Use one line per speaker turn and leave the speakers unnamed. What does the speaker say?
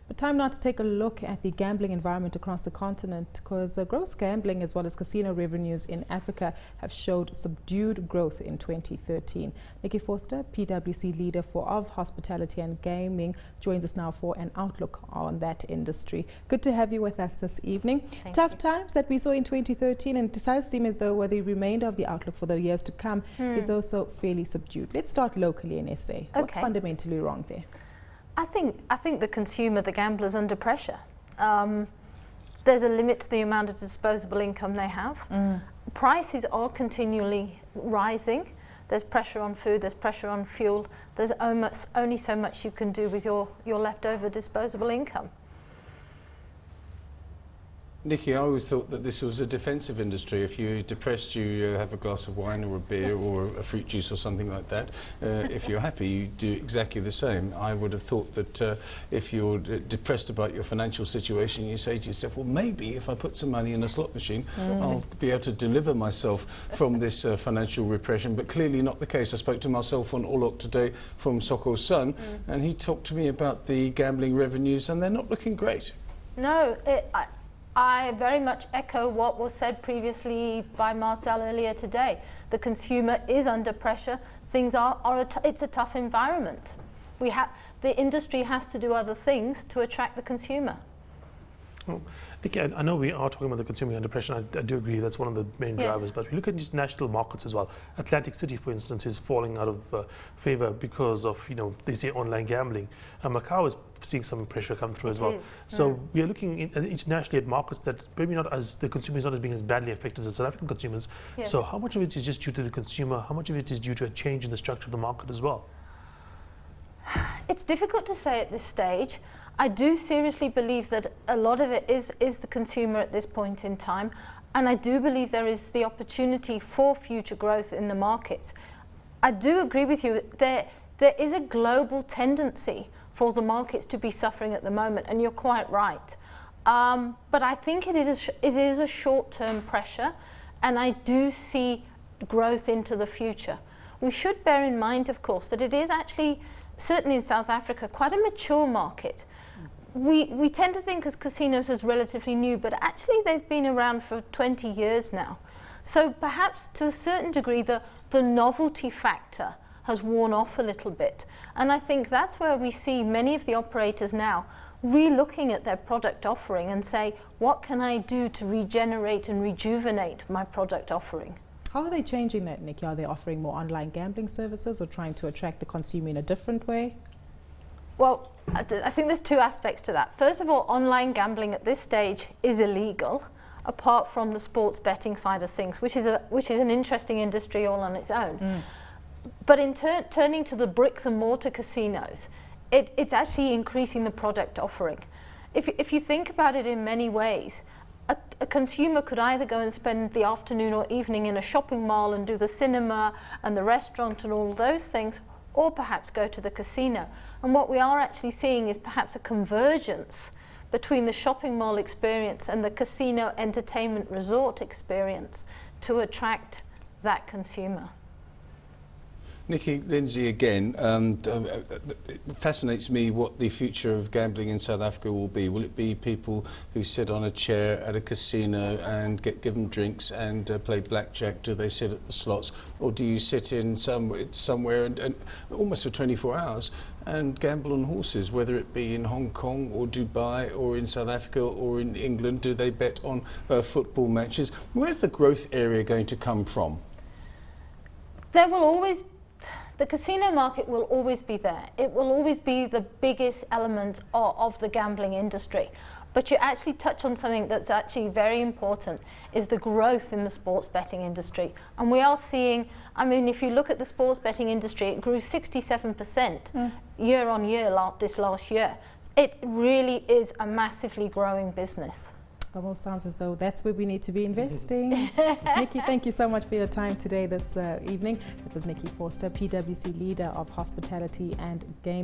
But time now to take a look at the gambling environment across the continent, because gross gambling as well as casino revenues in Africa have showed subdued growth in 2013. Nikki Forster, PwC leader of hospitality and gaming, joins us now for an outlook on that industry. Good to have you with us this evening. Tough times that we saw in 2013, and it does seem as though the remainder of the outlook for the years to come is also fairly subdued. Let's start locally in SA. What's fundamentally wrong there?
I think the consumer, the gambler's under pressure. There's a limit to the amount of disposable income they have. Prices are continually rising. There's pressure on food, there's pressure on fuel. There's only so much you can do with your leftover disposable income.
Nikki, I always thought that this was a defensive industry. If you're depressed, you have a glass of wine or a beer or a fruit juice or something like that. If you're happy, you do exactly the same. I would have thought that if you're depressed about your financial situation, you say to yourself, well, maybe if I put some money in a slot machine, I'll be able to deliver myself from this financial repression. But clearly not the case. I spoke to myself on Olok today from Soko's son, and he talked to me about the gambling revenues, and they're not looking great.
No, I very much echo what was said previously by Marcel earlier today. The consumer is under pressure. Things it's a tough environment. The industry has to do other things to attract the consumer.
Well, Nikki, I know we are talking about the consumer under pressure. I do agree that's one of the main drivers. But we look at international markets as well. Atlantic City, for instance, is falling out of favor because of, they say online gambling. Macau is seeing some pressure come through as well. So we are looking internationally at markets that maybe not as the consumer is not as being as badly affected as the South African consumers. So how much of it is just due to the consumer? How much of it is due to a change in the structure of the market as well?
It's difficult to say at this stage. I do seriously believe that a lot of it is the consumer at this point in time, and I do believe there is the opportunity for future growth in the markets. I do agree with you that there is a global tendency for the markets to be suffering at the moment, and you're quite right. But I think it is a short-term pressure, and I do see growth into the future. We should bear in mind, of course, that it is actually, certainly in South Africa, quite a mature market. We tend to think of casinos as relatively new, but actually they've been around for 20 years now. So perhaps to a certain degree the novelty factor has worn off a little bit. And I think that's where we see many of the operators now re-looking at their product offering and say, what can I do to regenerate and rejuvenate my product offering?
How are they changing that, Nikki? Are they offering more online gambling services or trying to attract the consumer in a different way?
Well, I think there's two aspects to that. First of all, online gambling at this stage is illegal, apart from the sports betting side of things, which is an interesting industry all on its own. But in turning to the bricks and mortar casinos, it's actually increasing the product offering. If you think about it in many ways, a consumer could either go and spend the afternoon or evening in a shopping mall and do the cinema and the restaurant and all those things, or perhaps go to the casino. And what we are actually seeing is perhaps a convergence between the shopping mall experience and the casino entertainment resort experience to attract that consumer.
Nikki, Lindsay again, it fascinates me what the future of gambling in South Africa will be. Will it be people who sit on a chair at a casino and get given drinks and play blackjack? Do they sit at the slots? Or do you sit in somewhere and almost for 24 hours and gamble on horses, whether it be in Hong Kong or Dubai or in South Africa or in England? Do they bet on football matches? Where's the growth area going to come from?
The casino market will always be there. It will always be the biggest element of the gambling industry. But you actually touch on something that's actually very important, is the growth in the sports betting industry. And we are seeing, I mean, if you look at the sports betting industry, it grew 67% year on year this last year. It really is a massively growing business.
Almost sounds as though that's where we need to be investing. Nikki, thank you so much for your time today, this evening. It was Nikki Forster, PwC leader of hospitality and gaming.